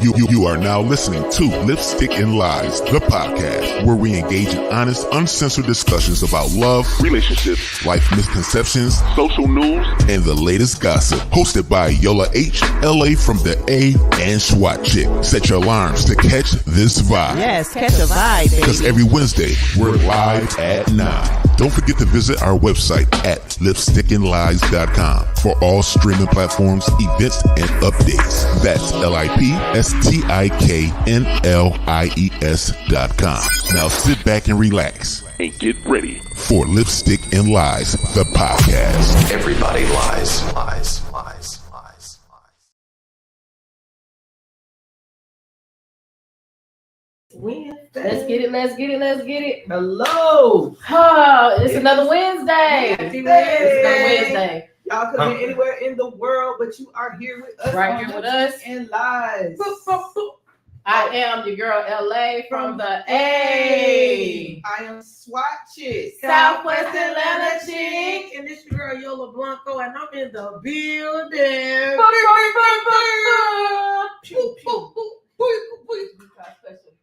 You are now listening to Lipstick and Lies, the podcast, where we engage in honest, uncensored discussions about love, relationships, life misconceptions, social news, and the latest gossip. Hosted by Yola H, LA from the A, and SWAT Chick. Set your alarms to catch this vibe. Yes, catch a vibe, baby. Because every Wednesday, we're live at 9. Don't forget to visit our website at lipstickandlies.com for all streaming platforms, events, and updates. That's LIPSTIKNLIES.com. Now sit back and relax and get ready for Lipstick and Lies, the podcast. Everybody lies. Let's get it. Hello. It's another Wednesday. It's another Wednesday. Y'all could have been anywhere in the world, but you are here with us. Right here with us. And Lies. I am your girl LA from the A. I am SWAT Chick. Southwest Atlanta Chick. And this your girl Yola Blanco, and I'm in the building. Pew, pew.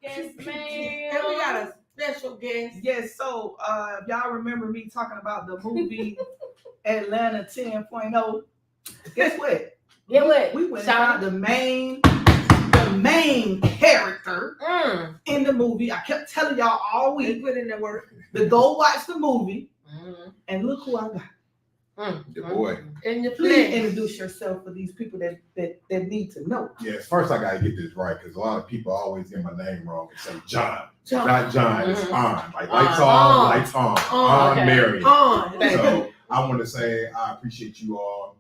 Yes, man. And we got a special guest. Yes, so y'all remember me talking about the movie Atlanta 10.0. Guess what? Get what? We went out the main character in the movie. I kept telling y'all all week, Put in the work. to go watch the movie. And look who I got. Your boy. In the Please flesh. introduce yourself for these people that need to know. Yes, first I gotta get this right because a lot of people always get my name wrong and say John. John. Not John, it's on. Like lights On. lights on. Okay. Marion. Thank you. So I want to say I appreciate you all,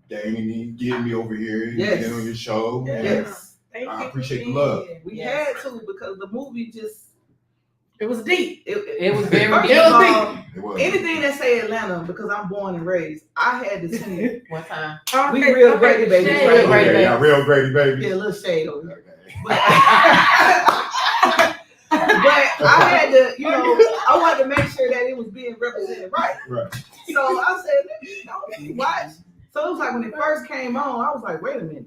getting me over here, Yes. getting on your show. And Yes. Thank I you appreciate for the love. being here. We Yes. had to because the movie just It was deep. It was very First deep. of all, It was. anything that say Atlanta, because I'm born and raised, I had to see it. One time. We real Grady babies, shade. right? Grady Okay, baby. yeah, real Grady baby. Yeah, a little shade over here. Okay. But I had to, I wanted to make sure that it was being represented right. Right. So I said, let me watch. So it was like when it first came on, I was like, wait a minute.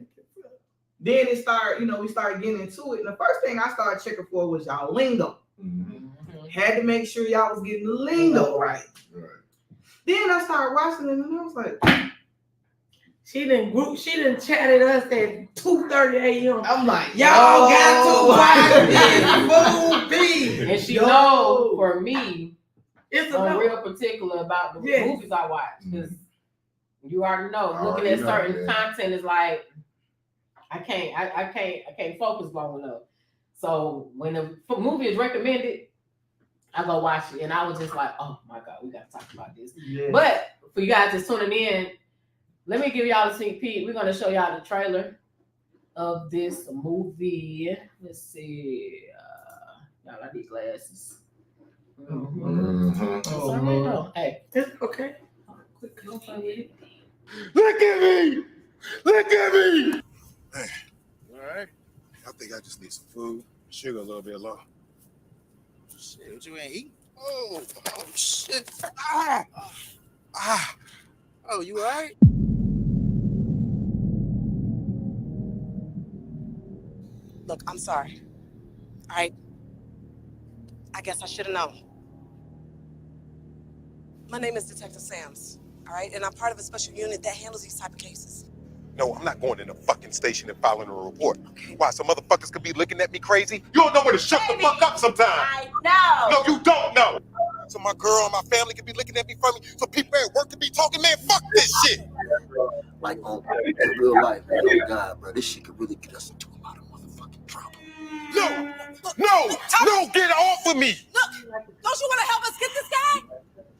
Then it started, we started getting into it. And the first thing I started checking for was y'all lingo. Mhm. Had to make sure y'all was getting the lingo right. Right. Then I started watching it and I was like, She done chatted us at 2:30 a.m. I'm like, Y'all got to watch this movie. And she know for me, It's I'm a real particular about the Yes. movies I watch because you already know looking Already at know, certain yeah. content is like I can't focus long enough. So when a movie is recommended, I go watch it, and I was just like, oh my god, we gotta talk about this. yeah. But for you guys that's tuning in, let me give y'all a sneak peek. We're gonna show y'all the trailer of this movie. Let's see, y'all, I need glasses. Mhm. It's all right, though. Hey, It's okay. quick, no fun with it. Look at me! Look at me! All right. I think I just need some food. Sugar a little bit low. Shit, what you ain't eating? Oh shit. Oh, you all right? Look, I'm sorry. All right. I guess I should have known. My name is Detective Sams, all right? And I'm part of a special unit that handles these type of cases. No, I'm not going in the fucking station and filing a report. Why, some motherfuckers could be looking at me crazy? You don't know where to shut the fuck up sometimes. I know. No, you don't know. So my girl and my family could be looking at me funny. So people at work could be talking, man, fuck this shit. Like in real life, man, oh God, bro, this shit could really get us into a lot of motherfucking trouble. No, get off of me. Look, don't you want to help us get this guy?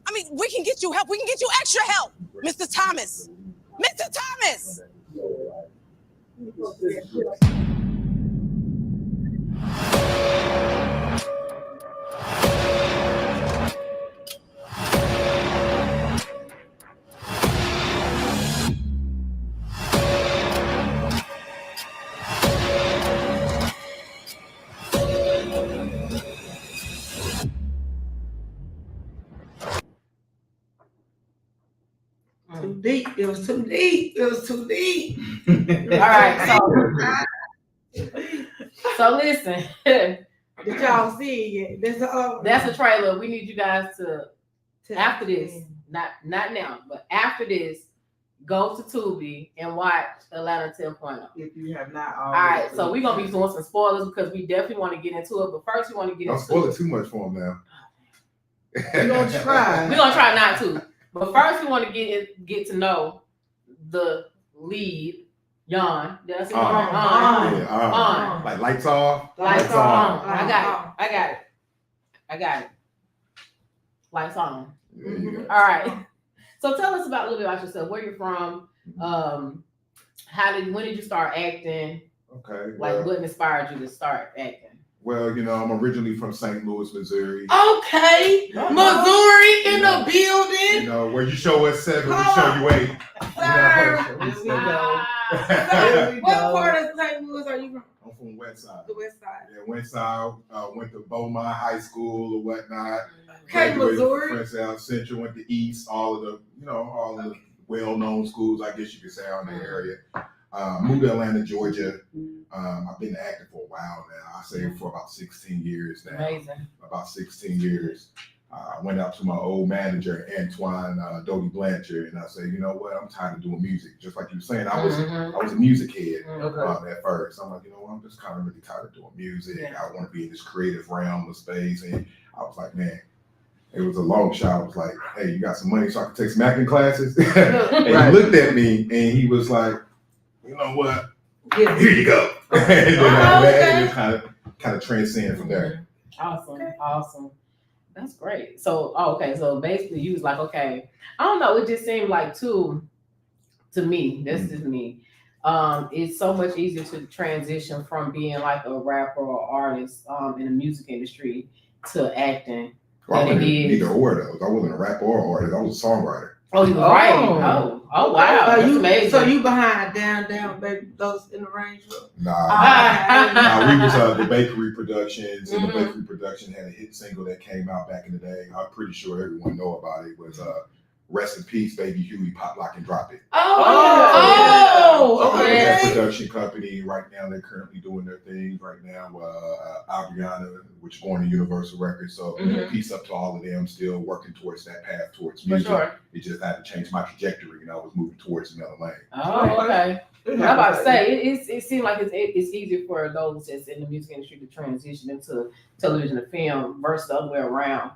I mean, we can get you help. We can get you extra help. Mr. Thomas. Mr. Thomas. Too deep. It was too deep. All right, so So listen, Did y'all see it yet? that's a trailer. We need you guys to after this, not now, but after this, go to Tubi and watch Atlanta 10.0. If you have not All already. right, so we're gonna be doing some spoilers because we definitely want to get into it. But first, we want to get Don't into spoil it. it too much for him now. We're gonna try. We're gonna try not to. But first, we want to get to know the lead, Jaan. Did I say Yeah, like lights off. Lights on. I got it. Lights on. There you go. All right. So tell us about a little bit about yourself. Where you're from? When did you start acting? Okay. Like, what inspired you to start acting? Well, you know, I'm originally from St. Louis, Missouri. Okay, Missouri in the building. You know, where you show us 7, we show you 8. Sir. Here we go. Sir, we what go. part of St. Louis are you from? I'm from West Side. The West Side. Yeah, West Side. Went to Beaumont High School or whatnot. Okay, Graduated from Missouri. Prince Al Central, went to East, all of the well-known schools, I guess you could say, out in the area. Moved to Atlanta, Georgia. I've been acting for a while now. I say for about 16 years now. Amazing. About 16 years. I went out to my old manager, Antoine Doty Blanchard, and I said, you know what? I'm tired of doing music. Just like you were saying, I was a music head at first. I'm like, you know what? I'm just kind of really tired of doing music. Yeah. I want to be in this creative realm of space. And I was like, man, it was a long shot. I was like, hey, you got some money so I can take some acting classes? And he looked at me and he was like, you know what? Yeah. Here you go. And then it just kind of transcended from there. Awesome. That's great. So, so basically you was like, okay, I don't know. It just seemed like to me, that's just me. It's so much easier to transition from being like a rapper or artist in the music industry to acting. Well, I wasn't either or though. I wasn't a rapper or artist. I was a songwriter. Oh, you were writing. Oh, wow. That's amazing. So you behind Down, Baby, those in the range? Nah, we was the Bakery Productions, and the Bakery Production had a hit single that came out back in the day. I'm pretty sure everyone know about it. It was Rest in Peace, Baby Huey, Pop, Lock, and Drop It. Okay. That production company right now, they're currently doing their thing right now. Adriana, which is going to Universal Records, so peace up to all of them. Still working towards that path towards music. For sure. It just had to change my trajectory, and I was moving towards another lane. Oh, okay. I'm about to say it seems like it's easier for those that's in the music industry to transition into television and film versus the other way around.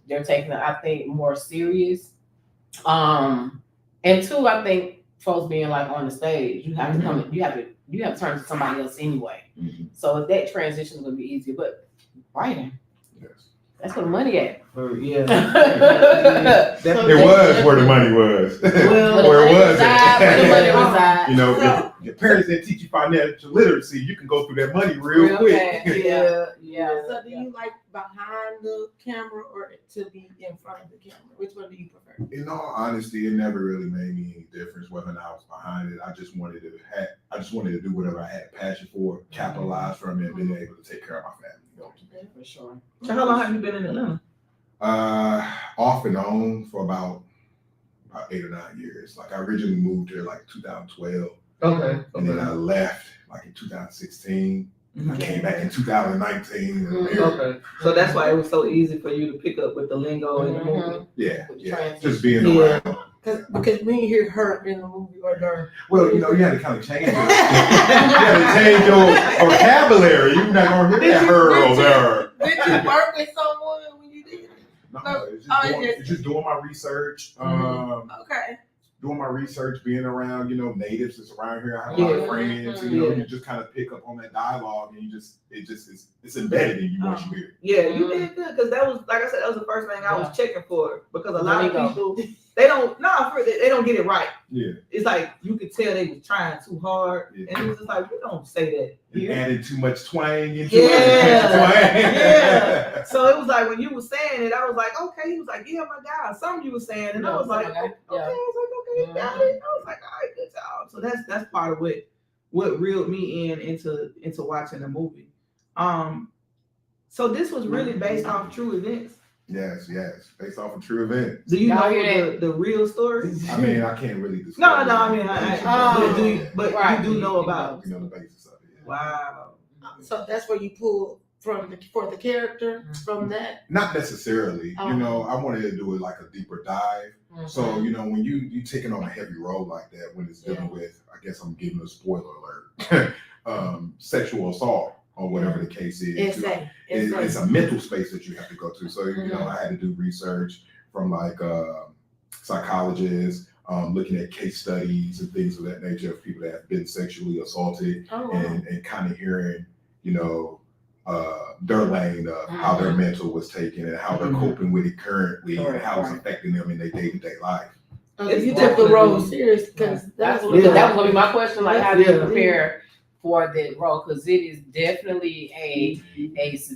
They're taking it, I think, more serious. And two, I think folks being like on the stage, you have to come, you have to turn to somebody else anyway. So if that transition is gonna be easier, but writing, that's where the money at. It was where the money was. Where was it? You know, if your parents didn't teach you financial literacy, you can go through that money real quick. Yeah. So do you like behind the camera or to be in front of the camera? Which one do you prefer? In all honesty, it never really made me any difference whether or not I was behind it. I just wanted to do whatever I had passion for, capitalize from it, and being able to take care of my family. You know? For sure. So how long have you been in Atlanta? Off and on for about 8 or 9 years. Like I originally moved here like 2012. Okay. And then I left like in 2016. I came back in 2019. Okay. So that's why it was so easy for you to pick up with the lingo in the movie. Yeah. Just being around. Because we didn't hear her in the movie or her. Well, you know, you had to kind of change it. You had to change your vocabulary. You're not going to hear that her or there. Did you work with someone when you did it? No, it's just doing my research. Okay. Doing my research, being around, you know, natives that's around here. I have a lot of friends, and, you know, you just kind of pick up on that dialogue, and it's embedded in you once you hear it. Yeah, you did good, because that was, like I said, that was the first thing I was checking for, because a lot of people, they don't get it right. Yeah. It's like, you could tell they was trying too hard, and it was just like, you don't say that. You added too much twang into it. Yeah. So it was like, when you were saying it, I was like, okay. He was like, yeah, my guy. Something you were saying, and I was like, okay. I was like, okay, got it. I was like, all right, good job. So that's part of what reeled me into watching the movie. So this was really based off true events. Yes, based off a true event. Do you know the real story? I mean, I can't really describe. No. I mean, you do know about. You know the basis of it. Yeah. Wow. So that's where you pull for the character from that. Not necessarily. Oh. You know, I wanted to do it like a deeper dive. Mhm. So, you know, when you taking on a heavy role like that, when it's dealing with, I guess I'm giving a spoiler alert, sexual assault or whatever the case is. It's a mental space that you have to go to. So, you know, I had to do research from like psychologists, looking at case studies and things of that nature of people that have been sexually assaulted and kind of hearing, you know, their lane of how their mental was taken and how they're coping with it currently and how it's affecting them in their day-to-day life. If you took the role serious, because that was gonna be my question. Like, how do you prepare for that role? Because it is definitely a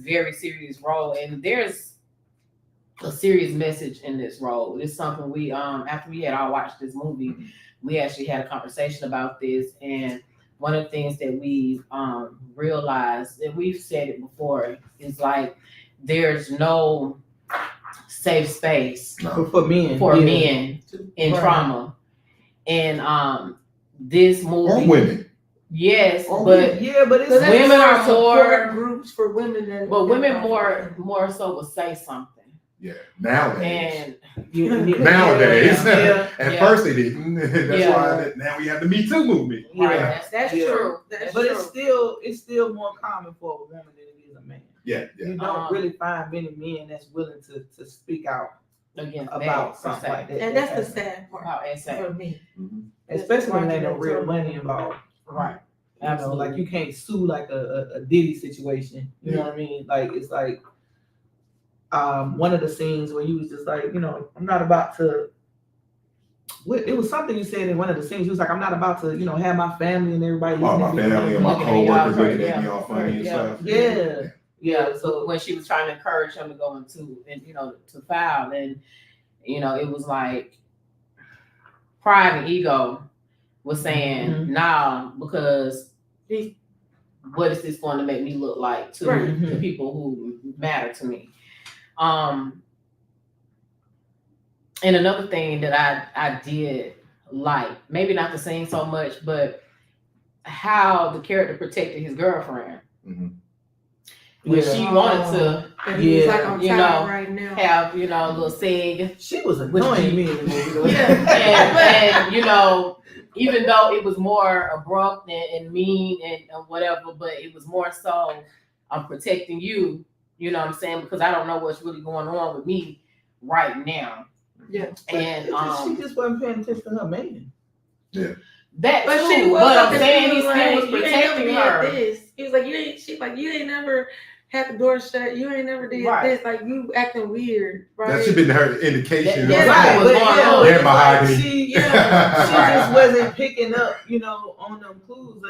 very serious role, and there's a serious message in this role. It's something we after we had all watched this movie, we actually had a conversation about this, and one of the things that we realized, and we've said it before, is like there's no safe space for men in trauma, and this movie or women. Yes, or but it's women are more groups for women, but women more so will say something. Yeah, nowadays. And nowadays. At first they didn't. That's why now we have the Me Too movement. Yeah, that's true. But it's still more common for a woman than it is a man. Yeah. You don't really find many men that's willing to speak out about something like that. And that's the sad part for me. Especially when there's no real money involved. Right. Absolutely. Like you can't sue like a Diddy situation. You know what I mean? Like it's like one of the scenes where you was just like, you know, I'm not about to. It was something you said in one of the scenes. He was like, I'm not about to, you know, have my family and everybody. My family and my coworkers looking at me all funny and stuff. Yeah. So when she was trying to encourage him to go into and to file, and it was like pride and ego was saying, nah, because what is this going to make me look like to the people who matter to me? And another thing that I did like, maybe not the scene so much, but how the character protected his girlfriend. When she wanted to, like I'm tired right now. Have a little sing. She was annoying me in the movie. and even though it was more abrupt and mean and whatever, but it was more so I'm protecting you. You know what I'm saying? Because I don't know what's really going on with me right now. Yeah. And she just wasn't paying attention to her man. Yeah. But I'm saying he still was protecting her. He was like, you ain't never had the door shut. You ain't never did this. Like you acting weird, right? That should have been her indication. She just wasn't picking up, on them clues.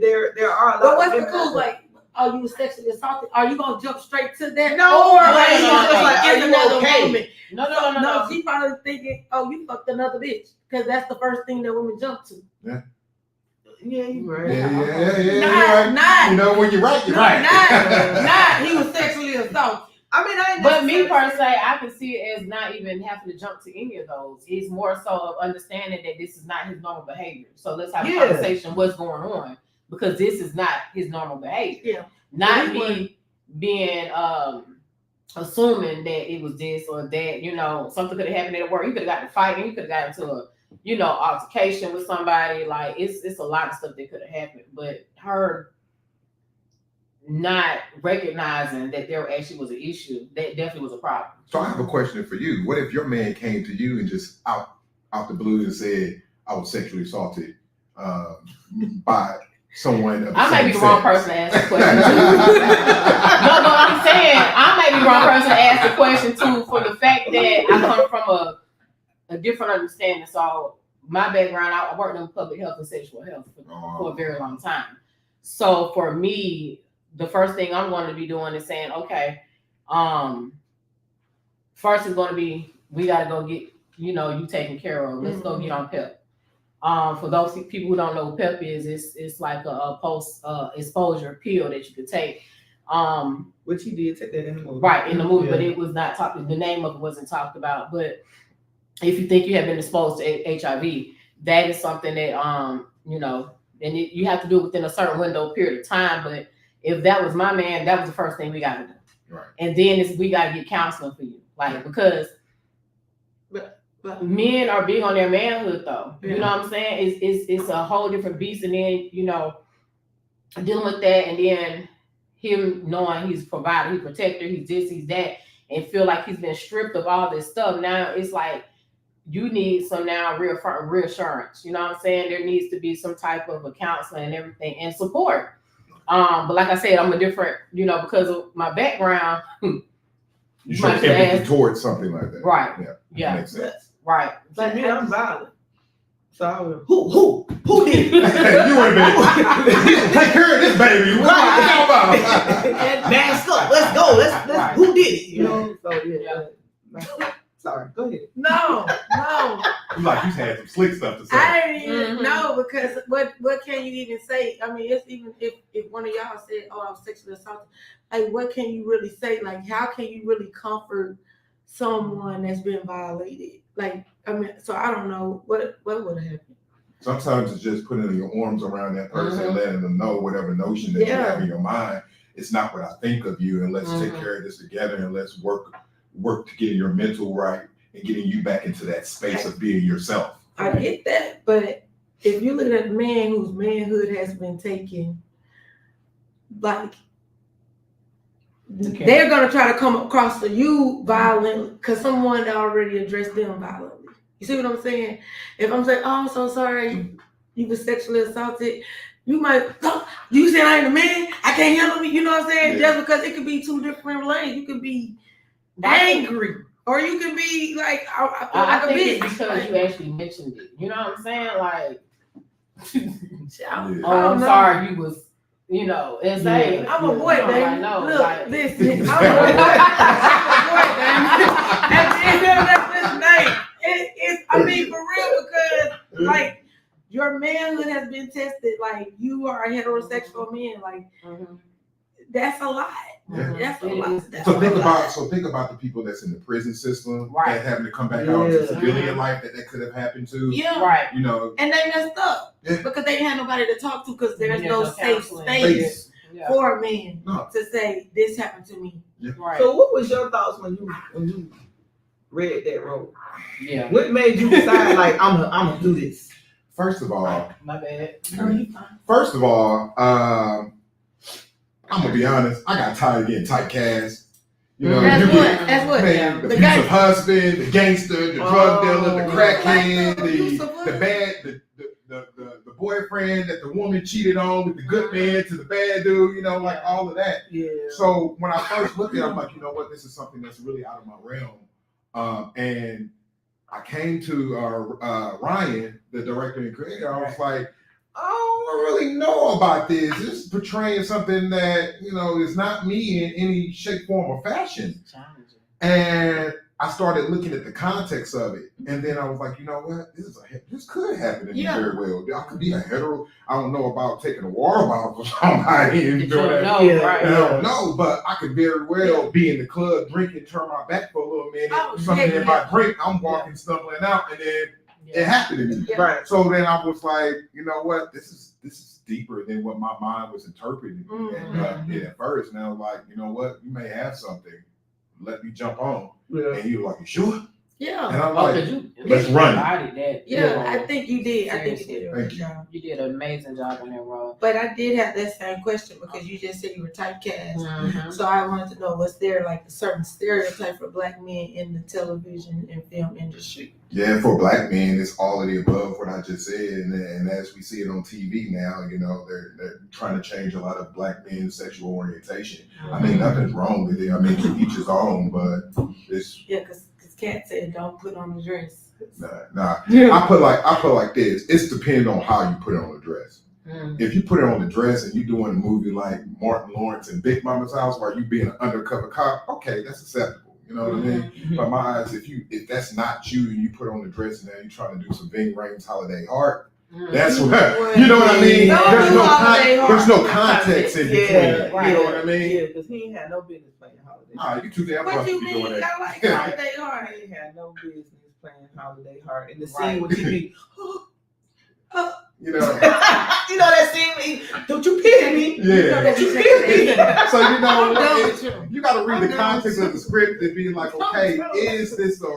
There are a lot. But what's the clue? Like, are you sexually assaulted? Are you gonna jump straight to that? No, or is another woman? No. She probably thinking, oh, you fucked another bitch, because that's the first thing that women jump to. Yeah. Yeah, you right. Yeah. Not. You know when you're right, you're right. Not. He was sexually assaulted. I mean, but me per se, I can see it as not even having to jump to any of those. It's more so of understanding that this is not his normal behavior. So let's have a conversation. What's going on? Because this is not his normal behavior. Yeah. Not me being assuming that it was this or that. Something could have happened at work. You could have gotten fighting. You could have gotten into a altercation with somebody. Like it's a lot of stuff that could have happened. But her not recognizing that there actually was an issue, that definitely was a problem. So I have a question for you. What if your man came to you and just out the blue and said, I was sexually assaulted by someone of the I same may be the sex? wrong person to ask the question too. No, I'm saying I may be the wrong person to ask the question too, for the fact that I come from a different understanding. So my background, I worked in public health and sexual health for a very long time. So for me, the first thing I'm going to be doing is saying, okay, first is going to be, we got to go get, you taken care of. Let's go get on PEP. For those people who don't know what PEP is, it's like a post exposure pill that you could take. Which he did take that in the movie. Right, in the movie, but it was not talked, the name of it wasn't talked about. But if you think you have been exposed to HIV, that is something that, and you have to do it within a certain window period of time, but if that was my man, that was the first thing we got to do. Right. And then we got to get counseling for you, like because men are big on their manhood, though. Yeah. You know what I'm saying? It's a whole different beast, and then dealing with that, and then him knowing he's provider, he's protector, he's this, he's that, and feel like he's been stripped of all this stuff. Now it's like you need some reassurance. You know what I'm saying? There needs to be some type of a counseling and everything and support. But like I said, I'm a different, because of my background. You show empathy towards something like that. Right. Yeah. Makes sense. Right. But me, I'm violent. So I would, who did it? You would have been, take care of this baby. What are you talking about? Mask up. Let's go. Let's who did it? So yeah. Sorry. Go ahead. No. You had some slick stuff to say. I didn't even know, because what can you even say? I mean, it's even if one of y'all said, "Oh, I was sexually assaulted," like what can you really say? Like, how can you really comfort someone that's been violated? Like, I mean, so I don't know what would have happened. Sometimes it's just putting your arms around that person and letting them know whatever notion that you have in your mind. It's not what I think of you, and let's take care of this together, and let's work to getting your mental right and getting you back into that space of being yourself. I get that, but if you look at a man whose manhood has been taken, like they're gonna try to come across to you violent because someone already addressed them violently. You see what I'm saying? If I'm saying, "Oh, I'm so sorry, you were sexually assaulted," you might, "You saying I ain't a man? I can't handle me." You know what I'm saying? Just because it could be two different lanes. You could be angry, or you can be like, I think bitch. it's because you actually mentioned it. You know what I'm saying? Like, I'm sorry, you was, insane. I'm a boy, baby. I know. Look, listen, I'm a boy. At the end of this night, I mean, for real, because like your manhood has been tested. Like, you are a heterosexual man. Like, that's a lot. Yeah. That's a lot. Think about the people that's in the prison system that having to come back out to civilian life that could have happened to. Yeah. Right. And they messed up because they didn't have nobody to talk to, because there's no safe space for a man to say this happened to me. Yeah. Right. So what was your thoughts when you read that role? Yeah. What made you decide like I'm gonna do this? First of all, my bad. First of all, I'm gonna be honest. I got tired of getting typecast. That's what. Man, the abusive husband, the gangster, the drug dealer, the crackhead, the boyfriend that the woman cheated on with the good man to the bad dude. Like all of that. Yeah. So when I first looked at it, I'm like, you know what? This is something that's really out of my realm. And I came to Ryan, the director and creator. I was like, I don't really know about this. This is portraying something that, is not me in any shape, form, or fashion. And I started looking at the context of it. And then I was like, you know what? This could happen to me very well. I could be a hetero. I don't know about taking a water bottle for somebody and doing that. I don't know, but I could very well be in the club drinking, turn my back for a little minute. Something in my drink, I'm walking, stumbling out, and then it happened to me. Yeah. Right. So then I was like, you know what? This is deeper than what my mind was interpreting at first. And I was like, you know what? You may have something. Let me jump on. Yeah. And he was like, "You sure?" Yeah. And I'm like, let's run. I think you did. I think you did. Thank you. You did an amazing job on that role. But I did have that same question because you just said you were typecast. So I wanted to know, was there like a certain stereotype for Black men in the television and film industry? Yeah, for Black men, it's all of the above what I just said. And as we see it on TV now, they're trying to change a lot of Black men's sexual orientation. I mean, nothing's wrong with it. I mean, to each his own, but it's... Yeah, because Kat said don't put on the dress. Nah. Yeah. I put like this. It's depending on how you put it on the dress. If you put it on the dress and you're doing a movie like Martin Lawrence and Big Mama's House where you being an undercover cop, okay, that's acceptable. You know what I mean? But my eyes, if that's not you and you put on the dress and then you're trying to do some Ving Rhames Holiday Heart, that's what, you know what I mean? There's no context in between. You know what I mean? Yeah, because he ain't had no business playing Holiday Heart. You too damn What busted you to be mean? doing that. I like Holiday Heart. He ain't had no business playing Holiday Heart. And the scene with TV. You know that scene? Don't you pity me? You know that he's So I'm done with you. you got to read I'm the done context with of the script and be like, okay, is this a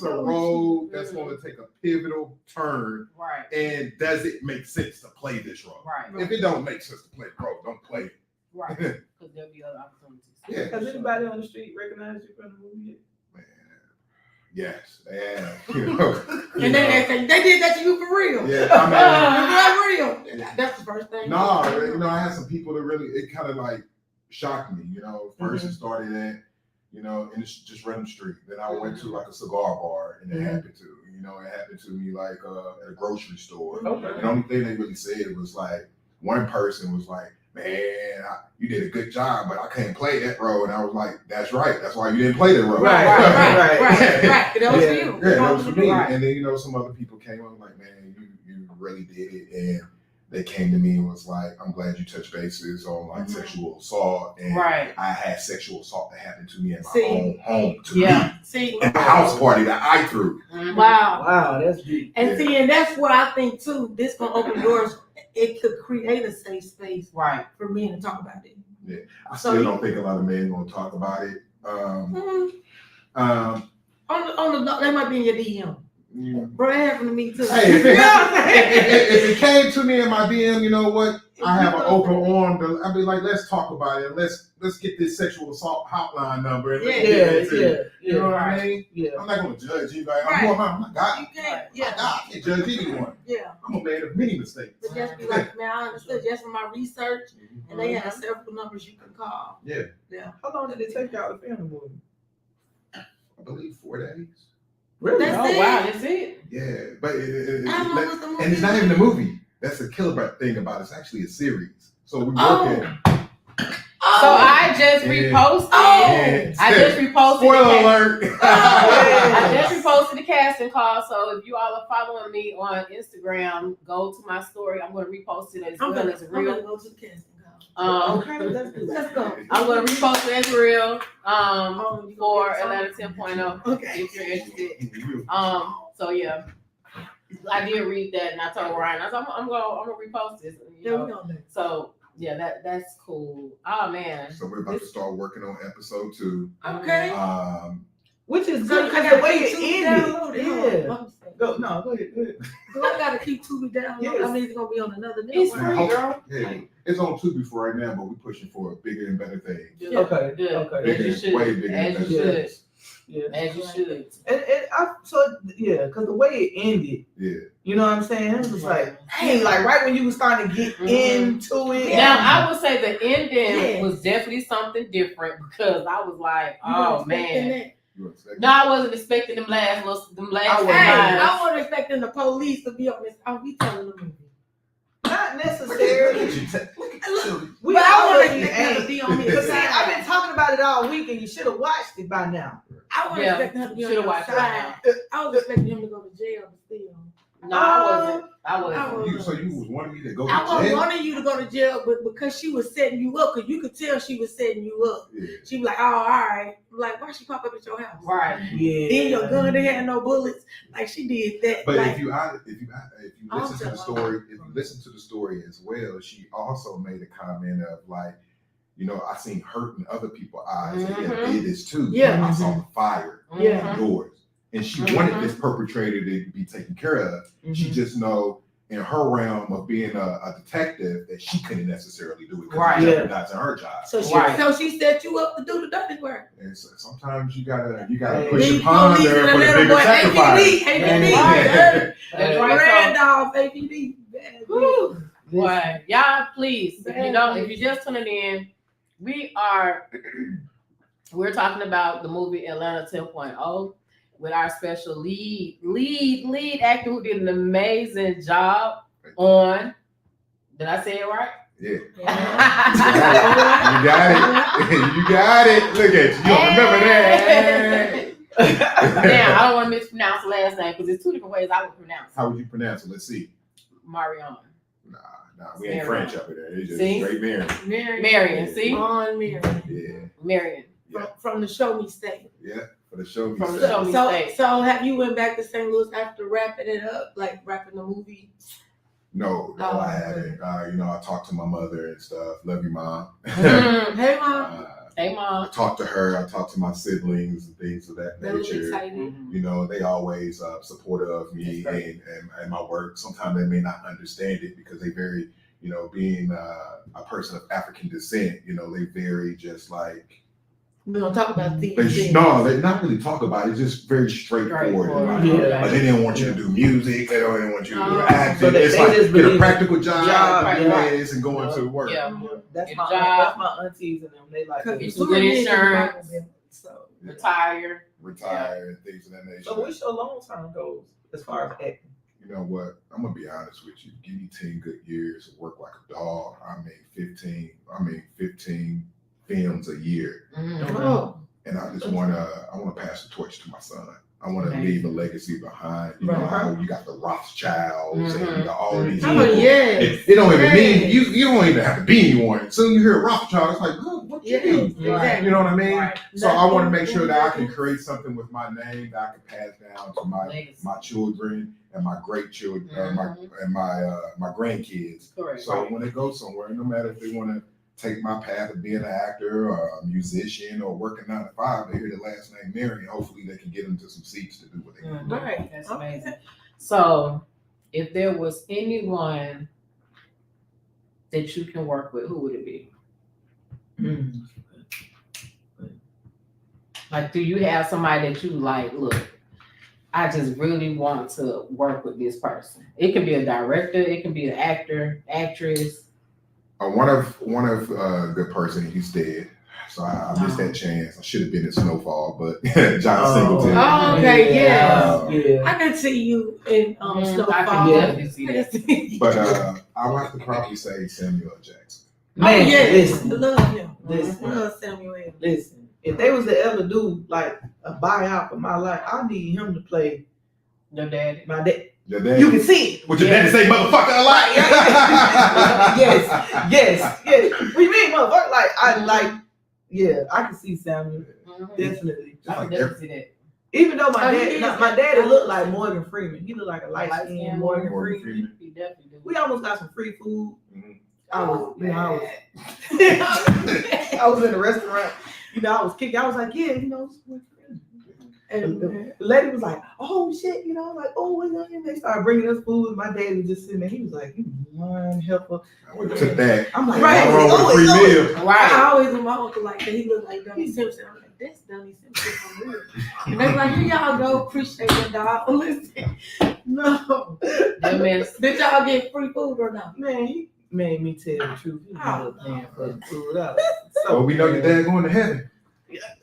role that's going to take a pivotal turn? Right. And does it make sense to play this role? Right. If it don't make sense to play the role, don't play it. Right. Because there'll be other opportunities. Yeah. Has anybody on the street recognized you from the movie? Yes. Yeah. And then they did that to you for real. Yeah. Real. That's the first thing. No, I had some people that really, it kind of like shocked me. First it started at, in just random street. Then I went to like a cigar bar, and it happened to, it happened to me like at a grocery store. Okay. And the only thing they really said was like, one person was like, man, you did a good job, but I can't play that role. And I was like, that's right. That's why you didn't play that role. Right. That was for you. Yeah, that was for me. Right. And then, some other people came up like, man, you really did it. And they came to me and was like, I'm glad you touched bases on like sexual assault. And I had sexual assault that happened to me in my own home to me. See, at the house party that I threw. Wow, that's deep. And see, and that's what I think too. This gonna open doors. It could create a safe space, for men to talk about it. Yeah, I still don't think a lot of men gonna talk about it. On the they might be in your DM. Bro, it happened to me too. Hey, if it came to me in my DM, you know what? I have an open arm. I'll be like, let's talk about it. Let's get this sexual assault hotline number. And you know what I mean? Yeah. I'm not gonna judge you. Like, I'm my God. You can't. I can't judge anyone. Yeah. I'm a man of many mistakes. But just be like, man, I understood just from my research, and they have several numbers you can call. Yeah. How long did it take y'all to film the movie? I believe 4 days. Really? That's Oh, wow, that's it. Yeah, but and it's not even a movie. That's the killer thing about it. It's actually a series. So we working. So I just reposted. I just reposted. Spoiler alert! I just reposted the casting call. So if you all are following me on Instagram, go to my story. I'm going to repost it as well as real. I'm gonna go to the casting call. Okay, let's go. I'm going to repost it as real for Atlanta 10.0. Okay. If you're interested. So yeah. I did read that, and I told Ryan, I said, I'm gonna repost this. So yeah, that's cool. Oh man. So we're about to start working on episode 2. Okay. Which is good because the way it ended. Go ahead. So I gotta keep Tubi down. I mean, it's gonna be on another network. It's free, girl. Yeah, it's on Tubi for right now, but we're pushing for a bigger and better thing. Yeah. Okay. Bigger, As you should. Way bigger As and you better. should. Yeah. As you should. Because the way it ended. Yeah. You know what I'm saying? It was just like, hey, like right when you were starting to get into it. Now I would say the ending was definitely something different because I was like, oh man. No, I wasn't expecting them last lines. I wasn't expecting the police to be on this. I'll be telling them. Not necessarily. But I want to expect them to be on his side. I've been talking about it all week, and you should have watched it by now. I wasn't expecting him to be on his side. I was expecting him to go to jail still. No, I wasn't. So you was wanting me to go to jail? I was jail? wanting you to go to jail, but because she was setting you up, because you could tell she was setting you up. Yeah. She was like, oh, all right. I'm like, why she pop up at your house? Right. Yeah. Then your gun, they had no bullets. Like she did that. But like, if you listen to the story as well, she also made a comment of like, I seen hurt in other people's eyes. They did this too. Yeah. I saw the fire in yours. And she wanted this perpetrator to be taken care of. She just know in her realm of being a detective that she couldn't necessarily do it because it jeopardizing her job. So she set you up to do the dirty work. And so sometimes you gotta push your ponder for the bigger sacrifice. APD. Randolph, APD. Boy, y'all please, if you're just tuning in, we're talking about the movie Atlanta 10.0 with our special lead actor who did an amazing job on. Did I say it right? Yeah. You got it. Look at you. You don't remember that. Damn, I don't want to mispronounce the last name because there's 2 different ways I would pronounce it. How would you pronounce it? Let's see. Marion. Nah, we ain't French up there. It's just See? straight Marion. Marion, see? On Marion. Yeah. Marion. From the Show Me State. Yeah, for the Show Me From State. the Show Me State. So have you went back to St. Louis after wrapping it up, like wrapping the movie? No, I haven't. I talked to my mother and stuff. Love you, Mom. Hey, Mom. Hey, Mom. I talked to her. I talked to my siblings and things of that nature. They always supportive of me and my work. Sometimes they may not understand it because they very, being a person of African descent, they very just like. We don't talk about these things. No, they not really talk about it. It's just very straightforward. Like they didn't want you to do music. They don't even want you to do acting. So it's like get a practical job, and going to work. Yeah. That's my aunties and them. They like good insurance, retire, and things of that nature. So what's your long-term goals as far as acting? You know what? I'm gonna be honest with you. Give me 10 good years of work like a dog. I made 15 films a year. And I just wanna pass the torch to my son. I want to leave a legacy behind. You know how you got the Rothschilds and you got all these people. It don't even mean you don't even have to be anyone. Soon you hear Rothschild, it's like, what you mean? You know what I mean? So I want to make sure that I can create something with my name that I can pass down to my children and my great children my grandkids. So when they go somewhere, no matter if they want to take my path of being an actor or a musician or working 9 to 5, they hear the last name Marion. Hopefully they can get into some seats to do what they can do. Right, that's amazing. So if there was anyone that you can work with, who would it be? Like, do you have somebody that you like, look, I just really want to work with this person? It can be a director, it can be an actor, actress. One of good person, he's dead, so I missed that chance. I should have been in Snowfall, but John Singleton. Oh, okay, yeah. I can see you in Snowfall. I can definitely see that. But I would have to probably say Samuel L. Jackson. Man, listen, love him. Love Samuel. Listen, if they was to ever do like a buyout for my life, I need him to play your daddy. My dad. Your daddy. You can see it. What your daddy say, motherfucker, a lot? Yes. What you mean, motherfucker? I can see Samuel. Definitely. I can definitely see that. Even though my daddy looked like Morgan Freeman. He looked like a light-skinned Morgan Freeman. He definitely do. We almost got some free food. I was in the restaurant. I was kicking. I was like, and the lady was like, "Oh shit," like, "Oh," and they started bringing us food. My dad was just sitting there. He was like, "You one helper." I would have took that. I'm like, right. Free meal. Right. I always with my uncle like that. He looked like Donnie Simpson. I'm like, that's Donnie Simpson for real. And they were like, "Here y'all go. Appreciate your dog." Listen, no. Did y'all get free food or not? Man, he made me tell the truth. He was paying for the food up. So we know your dad going to heaven.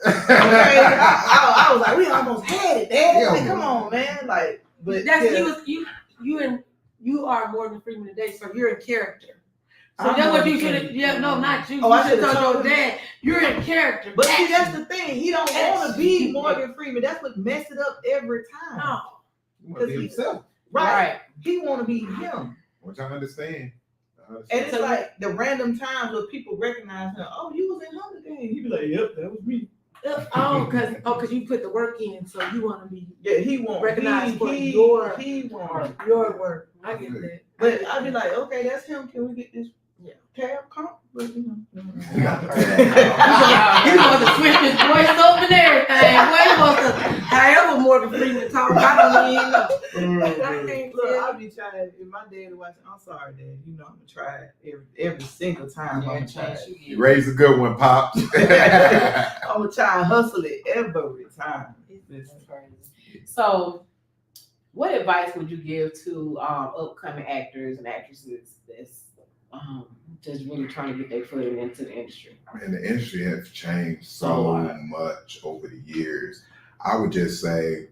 I was like, we almost had it, Dad. Like, come on, man. Like, but that's you are Morgan Freeman today, so you're in character. So that's what you should have. Yeah, no, not you. I should have told your dad. You're in character. But see, that's the thing. He don't want to be Morgan Freeman. That's what messes it up every time. No, because he himself. Right. He want to be him. Which I understand. And it's like the random times where people recognize him. Oh, you was in Hunger Games. He'd be like, "Yep, that was me." Because you put the work in, so you want to be. Yeah, he won't recognized for your work. I get that. But I'd be like, okay, that's him. Can we get this tab comp? But he wants to switch his voice up and everything. He wants to however Morgan Freeman talk. I don't even know. Look, I'll be trying. If my dad watching, I'm sorry, Dad. I'm gonna try it every single time. I'm gonna try it. You raised a good one, Pops. I'm gonna try and hustle it every time. That's crazy. So, what advice would you give to upcoming actors and actresses that's just really trying to get their foot into the industry? And the industry has changed so much over the years. I would just say,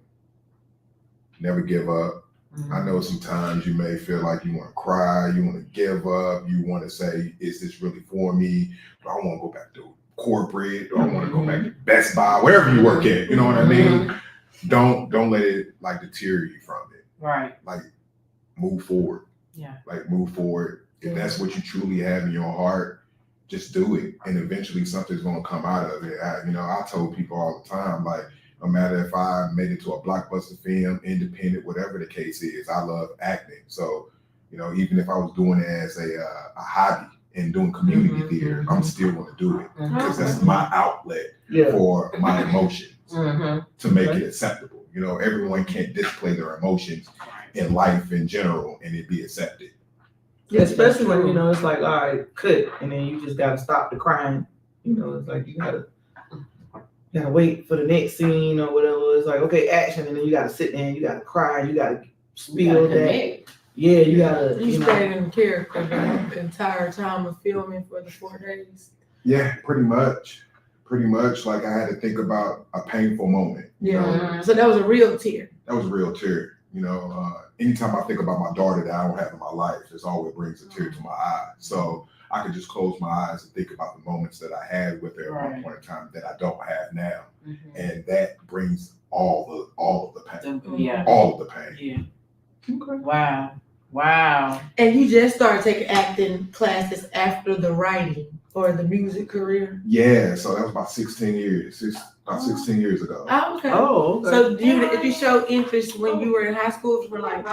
never give up. I know sometimes you may feel like you want to cry, you want to give up, you want to say, is this really for me? But I want to go back to corporate, or I want to go back to Best Buy, wherever you work at, you know what I mean? Don't let it like deter you from it. Right. Like move forward. Yeah. Like move forward. If that's what you truly have in your heart, just do it. And eventually something's going to come out of it. I told people all the time, like, no matter if I made it to a blockbuster film, independent, whatever the case is, I love acting. So You know, even if I was doing it as a hobby and doing community theater, I'm still going to do it because that's my outlet for my emotions to make it acceptable. You know, everyone can't display their emotions in life in general and it be accepted. Yeah, especially when, you know, it's like, all right, cut, and then you just gotta stop the crying. You know, it's like you gotta wait for the next scene or whatever. It's like, okay, action, and then you gotta sit there and you gotta cry, you gotta spill that. Yeah, you gotta. You stayed in character the entire time of filming for the 4 days. Yeah, pretty much. Pretty much, like I had to think about a painful moment. Yeah. You know? So that was a real tear. That was a real tear. You know, anytime I think about my daughter that I don't have in my life, it always brings a tear to my eye. So I could just close my eyes and think about the moments that I had with her at one point in time that I don't have now, and that brings all of the pain. All of the pain. Yeah. Okay. Wow. And you just started taking acting classes after the writing or the music career? Yeah, so that was about 16 years. About 16 years ago. Oh, okay. Oh, okay. So did you show interest when you were in high school for like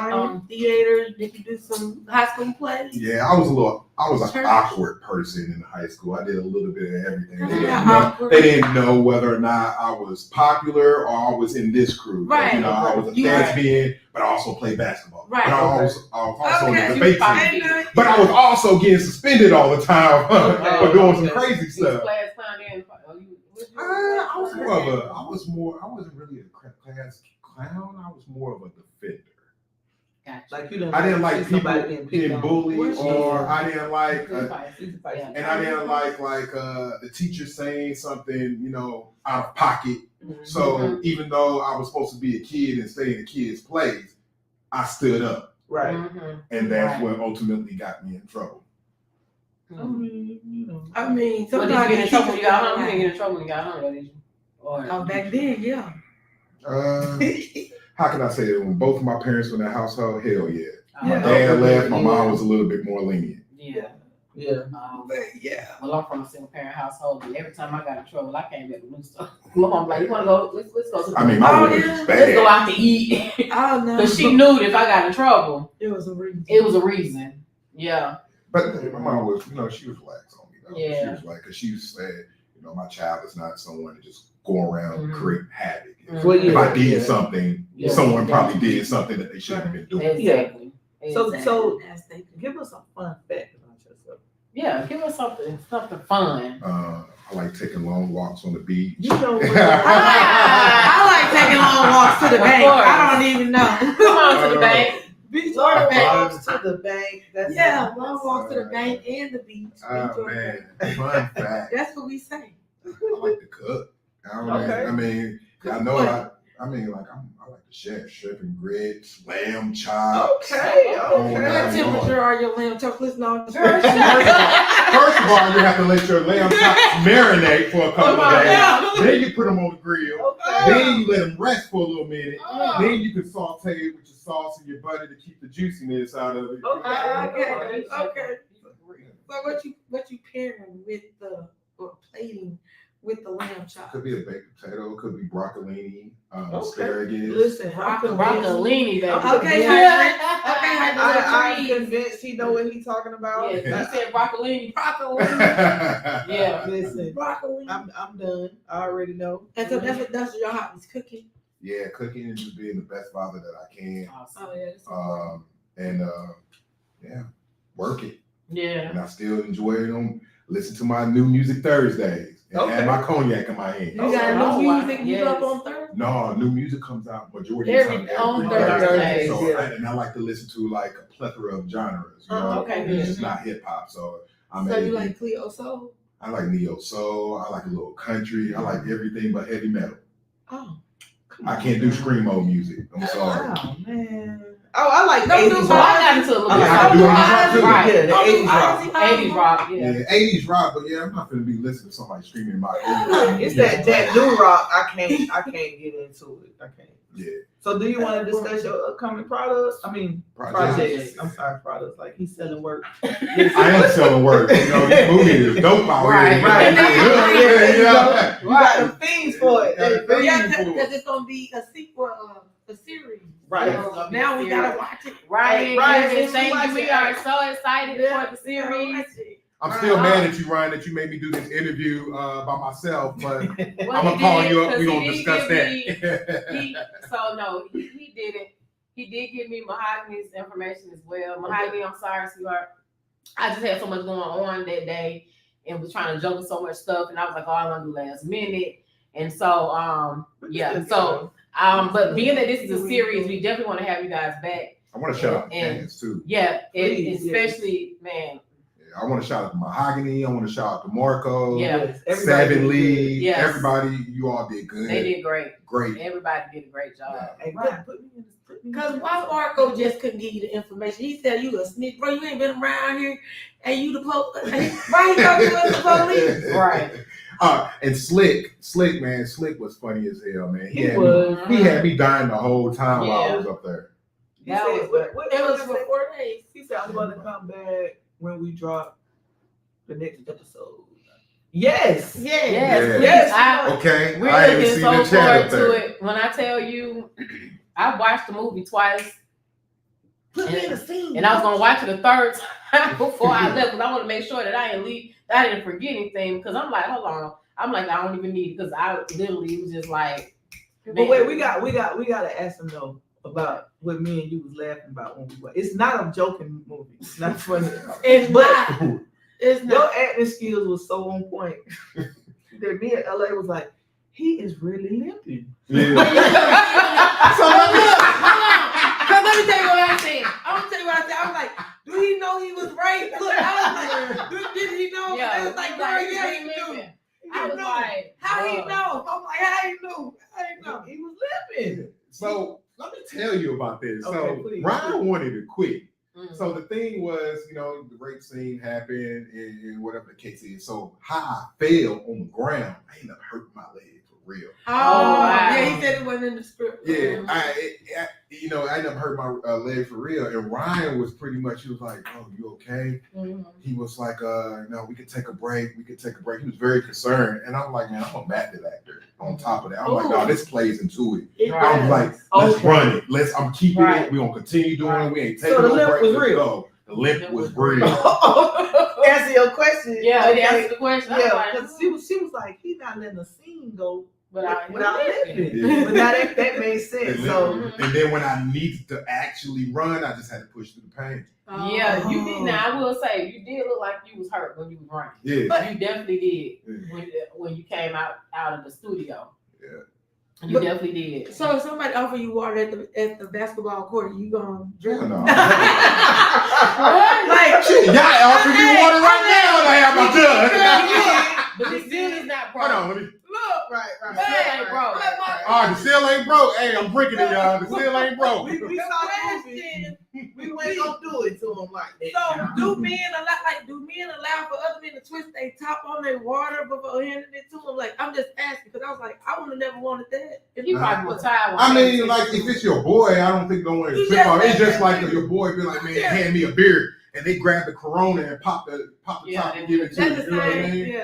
theater? Did you do some high school plays? Yeah, I was an awkward person in high school. I did a little bit of everything. They didn't know whether or not I was popular or I was in this crew. Right. You know, I was a thespian, but I also played basketball. Right. But I was also in the debate team. But I was also getting suspended all the time for doing some crazy stuff. I wasn't really a class clown. I was more of a defender. Gotcha. Like you I didn't like people being bullied, or I didn't like, and I didn't like the teacher saying something, you know, out of pocket. So even though I was supposed to be a kid and stay in the kids' place, I stood up. Right. And that's what ultimately got me in trouble. I mean, Did you sometimes get in trouble when you got home? You didn't get in trouble when you got home, did you? Oh, back then, yeah. How can I say it? When both of my parents were in the household, hell yeah. My Yeah. dad left, my mom was a little bit more lenient. Yeah. Yeah. Well, I'm from a single parent household, and every time I got in trouble, I came back with new stuff. My mom like, you want to go? Let's go. To the I mean, my mom was let's bad. go out to eat. Oh no. Because she knew that if I got in trouble, It was a reason. it was a reason. Yeah. But my mom was, you know, she was lax on me. Though. Yeah. She was like, because she said, you know, my child is not someone to just go around and create havoc. If I did something, someone probably did something that they shouldn't have been doing. Exactly. So give us a fun fact about yourself. Yeah, give us something fun. I like taking long walks on the beach. You know, I like taking long walks to the bank. I don't even know. Come on to the bank. Beach or the bank. walks to the bank. That's Long walks to the bank and the beach. Oh man, fun fact. That's what we say. I like to cook. I mean, I know I like the chef, shrimp and grits, lamb chops. Okay. What temperature are your lamb chocolates? No. First of all, you have to let your lamb chops marinate for a couple of days. Then you put them on the grill. Then you let them rest for a little minute. Then you can saute it with your sauce and your butter to keep the juiciness out of it. Okay. So what you pairing with plating with the lamb chop? Could be a baked potato. Could be broccolini, asparagus. Listen, Broccolini, baby. Okay. I'm convinced he know what he's talking about. Yeah, he said broccolini. Yeah, listen. Broccoli. I'm done. I already know. And so that's your hobbies, cooking. Yeah, cooking and just being the best father that I can. Oh yeah. Work it. Yeah. And I still enjoy them. Listen to my new music Thursdays. And have my cognac in my hand. You got new music you up on Thursday? No, new music comes out majority of the time on Thursday. Thursday. So, and I like to listen to like a plethora of genres. You know? It's just not hip hop. So you like Cleo Soul? I like neo soul. I like a little country. I like everything but heavy metal. Oh. I can't do screamo music. I'm sorry. Oh man. Oh, I like 80s rock. I got into a little bit. I can do 80s too. Right. Yeah, the 80s rock. 80s rock, yeah. 80s rock, but yeah, I'm not gonna be listening to somebody screaming about 80s. It's that new rock. I can't get into it. I can't. Yeah. So do you want to discuss your upcoming products? I mean projects. I'm sorry, products. Like he's selling work. I am selling work. You know, this movie is dope out here. Right. You got the fiends for it. Yeah, because it's gonna be a sequel of a series. Right. So now we gotta watch it. Right. Right. Thank you. We are so excited for the series. I'm still mad at you, Ryan, that you made me do this interview by myself, but I'm Well, gonna call you up. We're he gonna did discuss give that. He didn't. He did give me Mahogany's information as well. Mahogany, I'm sorry, sweetheart. I just had so much going on that day and was trying to juggle so much stuff, and I was like, oh, I want to do last minute. And so, yeah. So, but being that this is a series, we definitely want to have you guys back. I want to shout out the fans too. Yeah, especially, man. I want to shout out to Mahogany. I want to shout out to Marco. Yeah. Seven Lee. Yes. Everybody, you all did good. They did great. Great. Everybody did a great job. Right. Because why Marco just couldn't give you the information? He said you a snitch, bro. You ain't been around here, and you the police. Why he thought you was the police? Right. And Slick, man, Slick was funny as hell, man. He had me dying the whole time while I was up there. It was for 4 days. He said, I'm going to come back when we drop the next episode. Yes. Okay. We're I haven't looking seen so the chat forward up there. to it. When I tell you, I watched the movie twice. Put me in the scene. And I was gonna watch it a third time before I left because I want to make sure that I didn't forget anything. Because I'm like, hold on. I'm like, I don't even need it because I literally was just like. But wait, we gotta ask them though about what me and you was laughing about when we were. It's not a joking movie. It's not funny. It's not. It's not. Your acting skills was so on point that me and LA was like, he is really limping. Yeah. So let me tell you what I said. I'm gonna tell you what I said. I was like, do he know he was raped? Look, I was like, did he know? Yeah, It was like, girl, yeah, he knew. I was like, how he know? I'm like, how he knew? He was limping. So let me tell you about this. Okay, So please. Ryan wanted to quit. Mm-hmm. So the thing was, the rape scene happened and whatever the case is. So how I fell on the ground, I ended up hurting my leg for real. Oh, wow. Yeah, he said it wasn't in the script. Yeah, I ended up hurting my leg for real. And Ryan was pretty much, he was like, "Oh, you okay?" Mm-hmm. He was like, "No, we could take a break. We could take a break." He was very concerned, and I'm like, "Man, I'm a method actor." On top of that, I'm like, "No, this plays into it." Right. I'm like, "Let's run it. I'm keeping it. We're gonna continue doing it. We ain't taking So the no limp break. was Let's real. go." The limp was real. Answer your question. Yeah, okay. answer the question. I was Yeah, like, because she was like, he's not letting the scene go without limping. Yeah. But now that made sense. So And then when I needed to actually run, I just had to push through the pain. Yeah, you did. Now I will say you did look like you was hurt when you was running. Yeah. You definitely did when you came out of the studio. Yeah. You definitely did. So if somebody offer you water at the basketball court, you gonna drink? No. Like, Shit, y'all offering me water right now and I have my jug. But the seal is not broke. Hold on, let me. look, right. The seal ain't broke. All right, the seal ain't broke. Hey, I'm drinking it, y'all. The seal ain't broke. We saw the movie. We weren't gonna do it to him like that. So do men allow for other men to twist their top on their water before handing it to them? Like, I'm just asking because I was like, I would have never wanted that. He probably was tired. I mean, like, if it's your boy, I don't think no one is trip on. It's just like if your boy be like, "Man, hand me a beer," and they grab the Corona and pop the top and give it to you. That's You the know what I same. mean?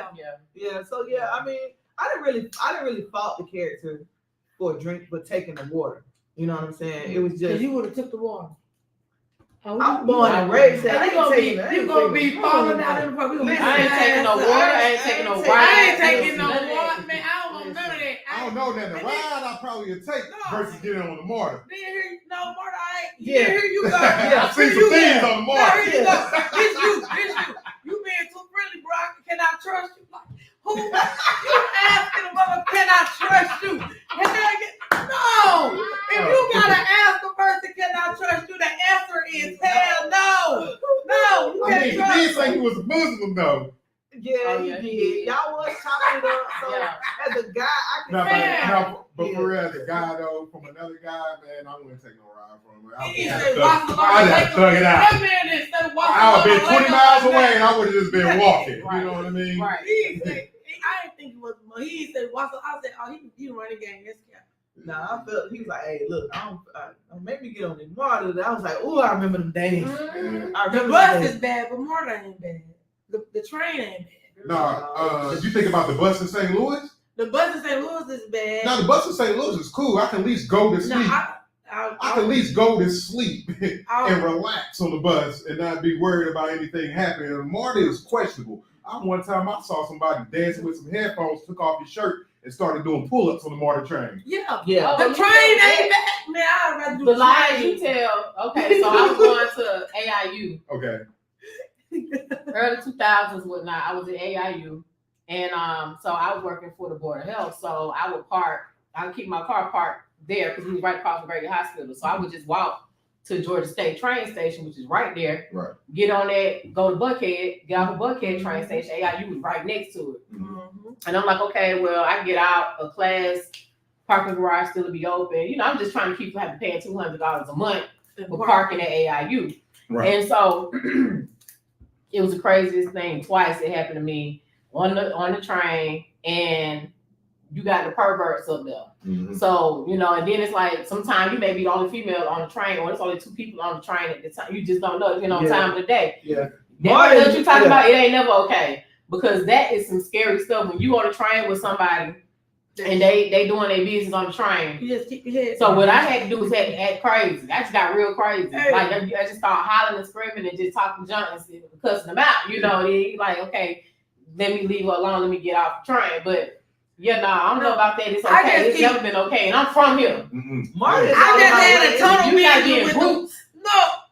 Yeah. So yeah, I mean, I didn't really fault the character for a drink, but taking the water. You know what I'm saying? It was just you would have took the water. I'm born and raised. You gonna be falling out in the front. I ain't taking no water. I ain't taking no ride. I ain't taking no water, man. I don't want none of that. I don't know that the ride I probably would take versus getting on the mortar. Mortar, Yeah. Here you go. I've seen some things on the mortar. Here you go. It's you. You being too friendly, bro. Can I trust you? Like, who? You asking a mother, can I trust you? No. If you gotta ask a person, can I trust you? The answer is hell no. No, you I mean, can't he trust did say me. he was a Muslim though. Yeah, he did. Y'all was talking about so as a guy, I can But for real, as a guy though, from another guy, man, I wouldn't take no ride from him. He I'd said, have thug it out. That man didn't say I would have been 20 miles away and I would have just been walking. Right. You know what I mean? Right. He said, I didn't think it was. He said, "What's up?" I said, "Oh, he running game. That's cap." Nah, I felt he was like, "Hey, look, don't make me get on this water." I was like, "Oh, I remember them days." The bus is bad, but Marta ain't bad. The train ain't bad. No, you think about the bus in St. Louis? The bus in St. Louis is bad. No, the bus in St. Louis is cool. I can at least go to sleep. I can at least go to sleep and relax on the bus and not be worried about anything happening. And Marty is questionable. One time I saw somebody dancing with some headphones, took off his shirt, and started doing pull-ups on the Marty train. Yeah. Yeah. The train ain't bad. Man, I'd rather do the lies you tell. Okay, so I was going to AIU. Okay. Early 2000s, whatnot. I was at AIU, and so I was working for the Board of Health. So I would keep my car parked there because we was right across from Grady Hospital. So I would just walk to Georgia State train station, which is right there. Right. Get on that, go to Buckhead, get off of Buckhead train station. AIU was right next to it. Mm-hmm. And I'm like, okay, well, I can get out of class, parking garage still to be open. You know, I'm just trying to keep from having to pay $200 a month for parking at AIU. Right. And so it was the craziest thing. Twice it happened to me on the train, and you got the perverts up there. Mm-hmm. So, you know, and then it's like sometimes you may be the only female on the train, or it's only two people on the train at the time. You just don't know, time of the day. Yeah. What you're talking about, it ain't never okay. Because that is some scary stuff when you on a train with somebody and they doing their business on the train. You just keep your head. So what I had to do was had to act crazy. I just got real crazy. Hey. Like I just started hollering and screaming and just talking junk and cussing them out. You know, like, okay, let me leave her alone. Let me get off the train. But yeah, I don't know about that. It's okay. It's never been okay. And I'm from here. Mm-hmm. Marty, I just had a tunnel You gotta be vision in with groups. No,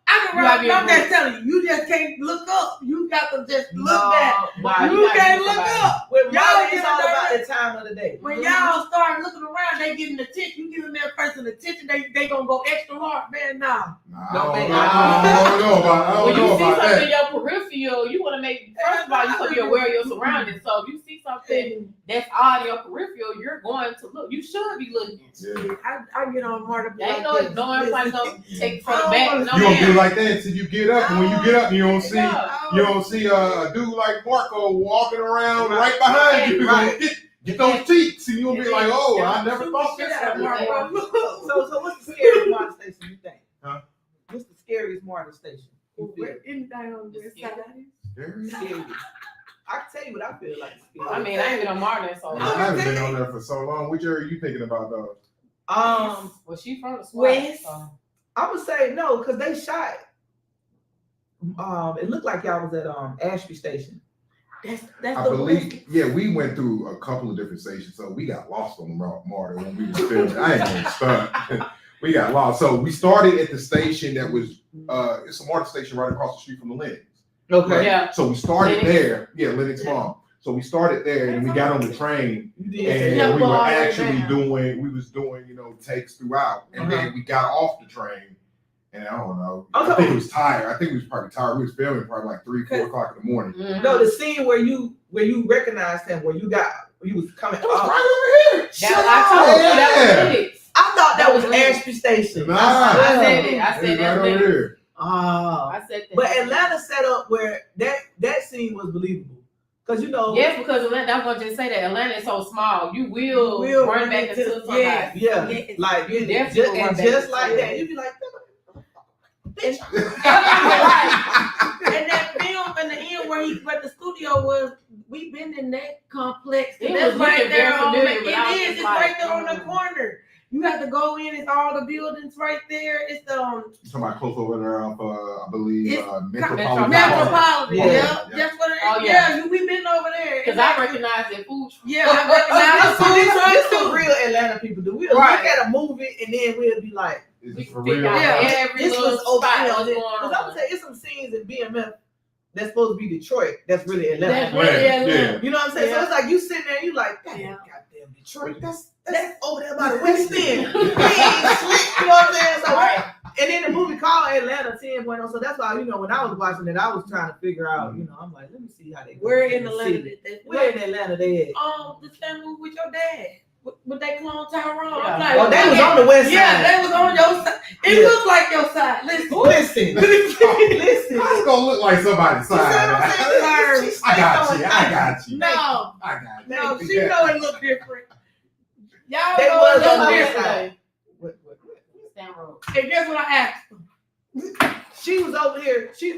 I can run. I'm just telling you, you just can't look up. You got to just look back. You can't look up. With Y'all Marty, get it's all about nervous. the time of the day. When y'all start looking around, they getting attention. You giving that person attention, they gonna go extra hard. Man, nah. I don't know about When you see something that. in your peripheral, you want to make, first of all, you want to be aware of your surroundings. So if you see something that's odd in your peripheral, you're going to look. You should be looking. Yeah. I get on Marta. Ain't no ignoring, like no take from the back. No, You gonna be like that until you get up, and when you get up, you don't see a dude like Marco walking around right behind you. Right. Get those cheeks, and you'll be like, "Oh, I never thought this happened." So what's the scariest Marty station you think? Huh? What's the scariest Marty station? Anything on this side. Scary. I can tell you what I feel like. I mean, I ain't been on Martin, so. I haven't been on there for so long. Which area are you thinking about, though? Well, she from the SWAT, West. so. I would say no, because they shot. It looked like y'all was at Ashby Station. That's I believe, we went through a couple of different stations, so we got lost on the Marta when we were filming. I ain't gonna stunt. We got lost. So we started at the station that was it's a Marta station right across the street from the Lennox. Okay. Right? Yeah. So we started Lennox. there. Yeah, Lennox Farm. So we started there, and we got on the train, and Yeah, we were well, actually yeah. doing takes throughout, and then we got off the train, and I don't know. Okay. I think it was tired. I think we was probably tired. We was filming probably like 3-4 o'clock in the morning. Mhm. No, the scene where you recognized him, where you was coming It was off. right over here. I told you that was it. I thought that was Lennox. Ashby Station. Nah. I said it. I It's said right that. over here. Oh. I said that. But Atlanta set up where that scene was believable. Because Yes, because Atlanta, I'm gonna just say that Atlanta is so small. You will run back into somebody. Yes. yeah, Yes. like You and definitely just, run and back just into like it. that, you'd be like, And that film in the end where the studio was, we've been in that complex. It That's was right looking there very on familiar, but I was it is. just It's like, right there on the corner. You have to go in. It's all the buildings right there. It's the Somebody close over there off, I believe, It's Metropolitan. Metropolitan. Yeah. Yeah, that's what it is. Oh, yeah. Yeah, we've been over there. Because I recognize that food truck. Yeah, I recognize the food truck this too. is real Atlanta people do. We'll Right. look at a movie and then we'll be like, Is We this can for figure real? out Yeah. every this little was over spot here. what's going Because I'm on. gonna tell you, it's some scenes in BMF that's supposed to be Detroit. That's really Atlanta. That's Right, really yeah. Atlanta. You know what I'm saying? Yeah. So it's like you sitting there and you like, God, Yeah. goddamn Detroit. That's over there by the West End. We ain't slick, you know what I'm saying? So Right. and then the movie called Atlanta 10.0. So that's why, when I was watching it, I was trying to figure out, I'm like, let me see how they go. We're in the Atlanta. city. Where in Atlanta they at? The same movie with your dad. Would they clone Tyrone? Yeah. I'm like, Oh, they was on the west side. Yeah, they was on your side. It Yeah. looked like your side. Listen. Listen. Listen. How's it gonna look like somebody's You see what I'm side? saying? I got you. No, I got you. no, she know it look different. Y'all They know was it on look the different. west side. Down road. And guess what I asked? She was over here. She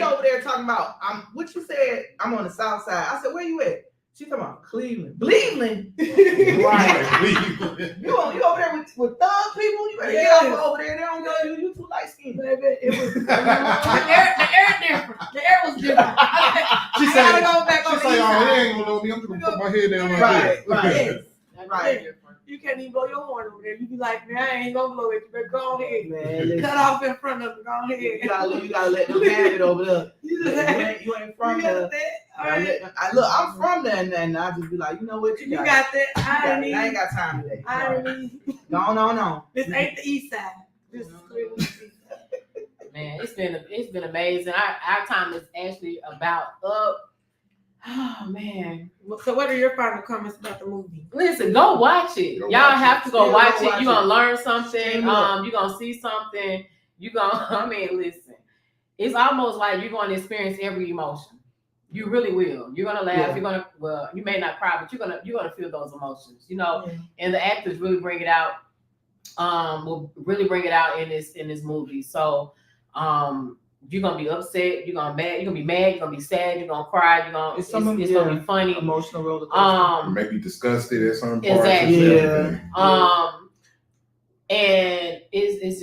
over there talking about what you said. I'm on the south side. I said, where you at? She talking about Cleveland. Cleveland. Right. You over there with thug people, you better get off over there. They don't go you too light skinned. Baby, it was the air different. The air was different. She I say, gotta go back on the "Oh, east he side. ain't gonna know me. I'm just gonna put my head down like Right, that." right. Right. You can't even blow your horn over there. You be like, man, I ain't gonna blow it. You better go ahead. Man, listen, Cut off in front of it. Go ahead. you gotta let them have it over there. You ain't from there. Look, I'm from there, and I just be like, you know what? You got that. I ain't got time today. No. This ain't the east side. This is the east side. Man, it's been amazing. Our time is actually about up. Oh man. So what are your final comments about the movie? Listen, go watch it. Y'all have to go watch it. You're gonna learn something. You're gonna see something. Listen. It's almost like you're gonna experience every emotion. You really will. You're gonna laugh. Yeah. You may not cry, but you're gonna feel those emotions. And the actors really bring it out. Will really bring it out in this movie. So you're gonna be upset, you're gonna be mad, you're gonna be sad, you're gonna cry, it's gonna be funny. Emotional roller coaster. Maybe disgusted at some parts. Exactly. Yeah. And it's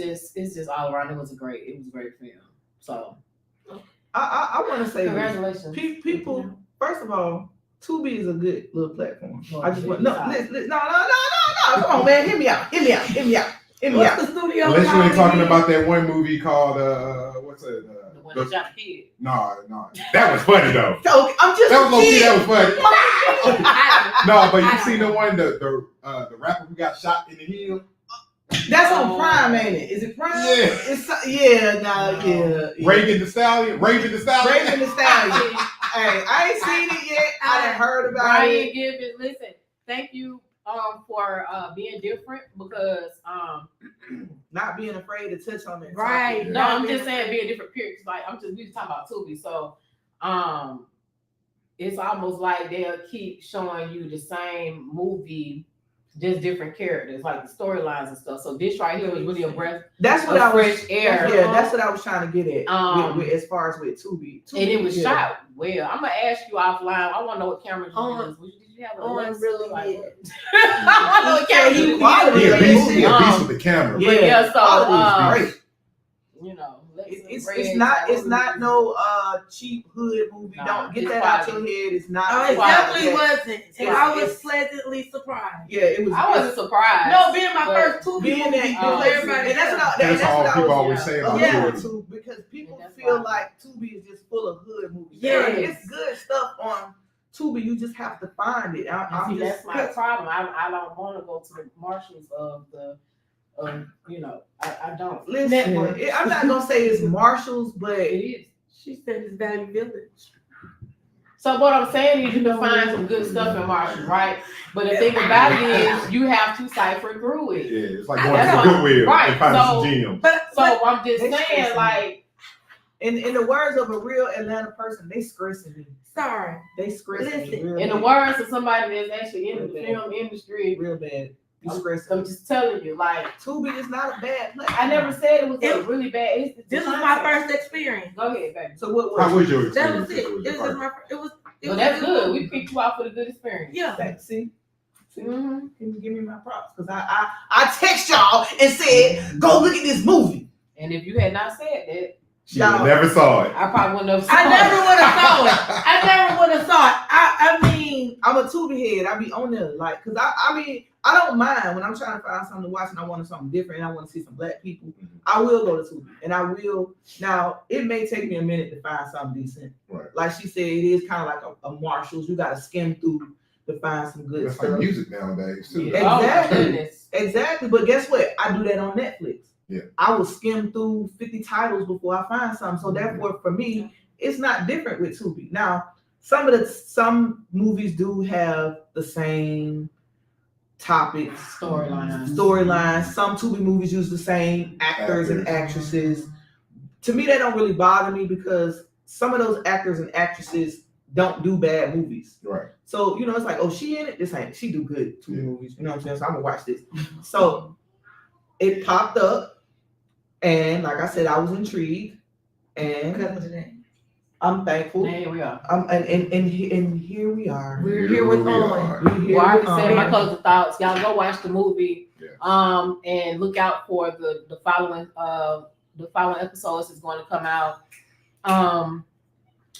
just all around. It was a great film. So I want to say congratulations. People, first of all, Tubi is a good little platform. I just want no. Come on, man, hear me out. What's the studio? Unless you ain't talking about that one movie called what's it? The one that shot the kid. No. That was funny though. So, I'm just That was low-key, that was funny. No, but you I seen the one, the rapper who got shot in the heel? That's on Prime, ain't it? Is it Prime? Yeah. Yeah. Reagan the Stallion. Raven the Stallion. Hey, I ain't seen it yet. I done heard about Brian it. Gibbons, listen, thank you for being different because Not being afraid to touch on it. Right. no, I'm just saying being different period. Like we just talking about Tubi. So it's almost like they'll keep showing you the same movie, just different characters, like the storylines and stuff. So this right here was really a breath. That's what of I was. fresh air. Yeah, that's what I was trying to get at. With as far as with Tubi. And it was shot well. I'm gonna ask you offline. I want to know what cameras you use. Did you have a lens? Really like, did. I want to know what camera you quality. used. He a beast with the camera. Yeah, so great. It's not no cheap hood movie. Don't get that out your head. It's not. It definitely wasn't. And I was pleasantly surprised. Yeah, it was. I wasn't surprised. No, being my first Tubi being movie, that, everybody. and that's That's all what I people was always say about alluding Tubi. to, because people That's feel why. like Tubi is just full of hood movies. Yeah, It's good stuff on Tubi. You just have to find it. That's my problem. I don't want to go to the Marshalls of the, I don't. Listen, I'm not gonna say it's Marshalls, but It is. She said it's Value Village. So what I'm saying is you can find some good stuff in Marshalls, right? But the thing about it is you have to cipher through it. Yeah, it's like going to the Goodwill and finding some gems. So I'm just They saying, stressing like, in the words of a real Atlanta person, they stressing me. Sorry. They stressing me Listen, real in the bad. words of somebody that's actually in the film industry, Real bad. You stressing I'm me. just telling you, like, Tubi is not a bad place. I never said it was a really bad. This was my first experience. Go ahead, baby. So what How was your That experience? was it. It was my. It was. Well, that's good. We picked you out for the good experience. Yeah. See? Mm-hmm. Can you give me my props? Because I text y'all and said, go look at this movie. And if you had not said that, You never saw it. I probably wouldn't have. I never would have saw it. I never would have saw it. I mean, I'm a Tubi head. I be on there, like, because I don't mind when I'm trying to find something to watch and I want something different and I want to see some black people. I will go to Tubi, and I will. Now, it may take me a minute to find something decent. Right. Like she said, it is kind of like a Marshalls. You got to skim through to find some good That's stuff. like music nowadays too. Yeah. Oh, my goodness. Exactly. But guess what? I do that on Netflix. Yeah. I will skim through 50 titles before I find something. So therefore, for me, it's not different with Tubi. Now, some movies do have the same topics, storylines. Some Tubi movies use the same actors and actresses. To me, that don't really bother me because some of those actors and actresses don't do bad movies. Right. So, it's like, oh, she in it? This ain't, she do good Tubi movies. You know what I'm saying? So I'm gonna watch this. So it popped up, and like I said, I was intrigued. And I'm thankful. And here we are. And here we are. We're here with on. Well, I already said my closing thoughts. Y'all go watch the movie. Yeah. And look out for the following episodes is going to come out.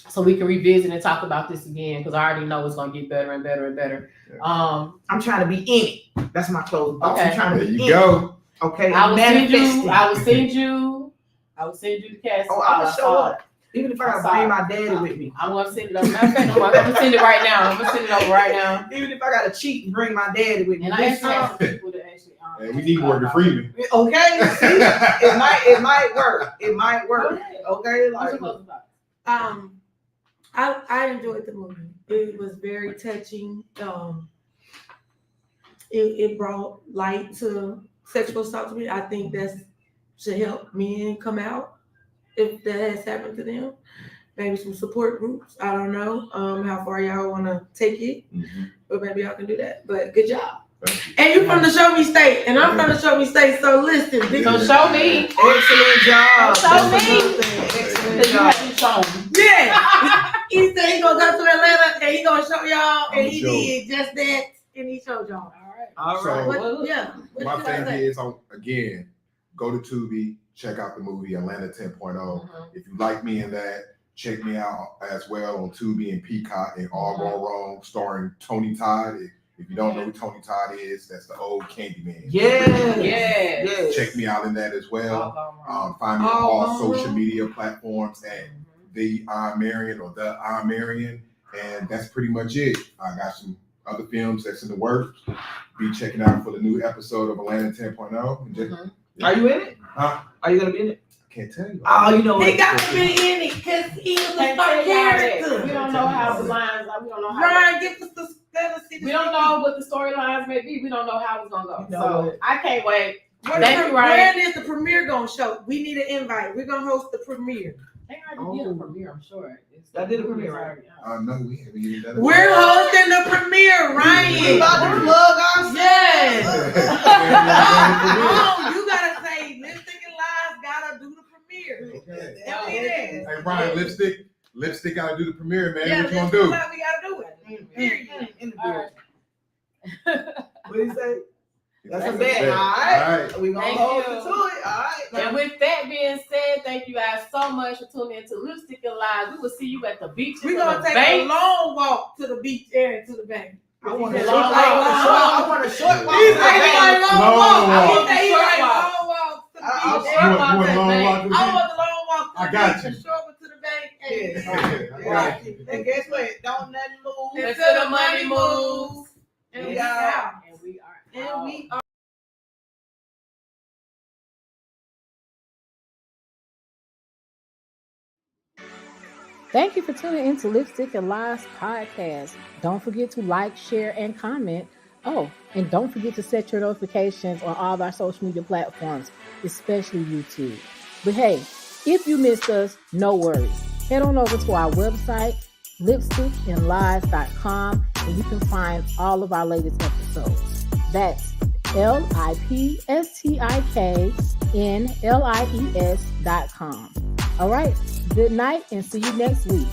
So we can revisit and talk about this again because I already know it's going to get better and better and better. Yeah. I'm trying to be in it. That's my closing thoughts. Okay. I'm trying to There be you in go. it. Okay. I will send Manifesting. you the cast. Oh, I'm gonna show up. Even if I gotta bring my daddy with me. I'm gonna send it over. Matter of fact, I'm gonna send it right now. I'm gonna send it over right now. Even if I gotta cheat and bring my daddy with me. And I asked people to actually. And we need Morgan Freeman. Okay, see, it might work. It might work. Okay, like I enjoyed the movie. It was very touching. It brought light to sexual assault to me. I think that should help men come out if that has happened to them. Maybe some support groups. I don't know how far y'all want to take it, but maybe y'all can do that. But good job. And you from the Show Me State, and I'm from the Show Me State. So listen, so show me. Excellent job. Show me. Excellent job. Yeah. He said he gonna go to Atlanta and he gonna show y'all, and he did just that, and he showed y'all. All So, right. my thing is, again, go to Tubi, check out the movie Atlanta 10.0. If you like me in that, check me out as well on Tubi and Peacock and All Gone Wrong, starring Tony Todd. If you don't know who Tony Todd is, that's the old Candyman. Yeah. Check me out in that as well. Find me on all social media platforms at the Jaan Marion or the Jaan Marion, and that's pretty much it. I got some other films that's in the works. Be checking out for the new episode of Atlanta 10.0. Are you in it? Huh? Are you gonna be in it? I can't tell you. Oh, you know He got to be in it because he was a star character. We don't know how the lines. We don't know how. Ryan, give us the we don't know what the storylines may be. We don't know how it's gonna go. So I can't wait. Thank you, Ryan. When is the premiere gonna show? We need an invite. We're gonna host the premiere. They already did a premiere, I'm sure. I did a premiere, right? No, we haven't even done it. We're hosting the premiere, Ryan. We about to plug ourselves. Yes. You gotta say Lipstick and Lies gotta do the premiere. Okay. Hey Ryan, Lipstick gotta do the premiere, man. Yeah, what you gonna do? We gotta do it. Period. What do you say? That's a All bet. All right. We're Thank going to you. hold you to it. All right. And with that being said, thank you guys so much for tuning into Lipstick and Lies. We will see you at the beach. We're gonna take a long walk to the beach area to the bank. I want a He short said walk. long walk. I want a short walk. He's like, he want a long walk. Long He said he walk. want a long walk to the beach. You want a long walk to the I beach? want the long walk to I the got beach, you. the short one to the bank. Yeah. Right. And guess what? Don't nothing move. Until the money moves. And we out. And we are. And we are. Thank you for tuning in to Lipstick and Lies podcast. Don't forget to like, share, and comment. Oh, and don't forget to set your notifications on all of our social media platforms, especially YouTube. But hey, if you missed us, no worries. Head on over to our website, lipstickandlies.com, and you can find all of our latest episodes. That's lipsticknlies.com. All right, good night and see you next week.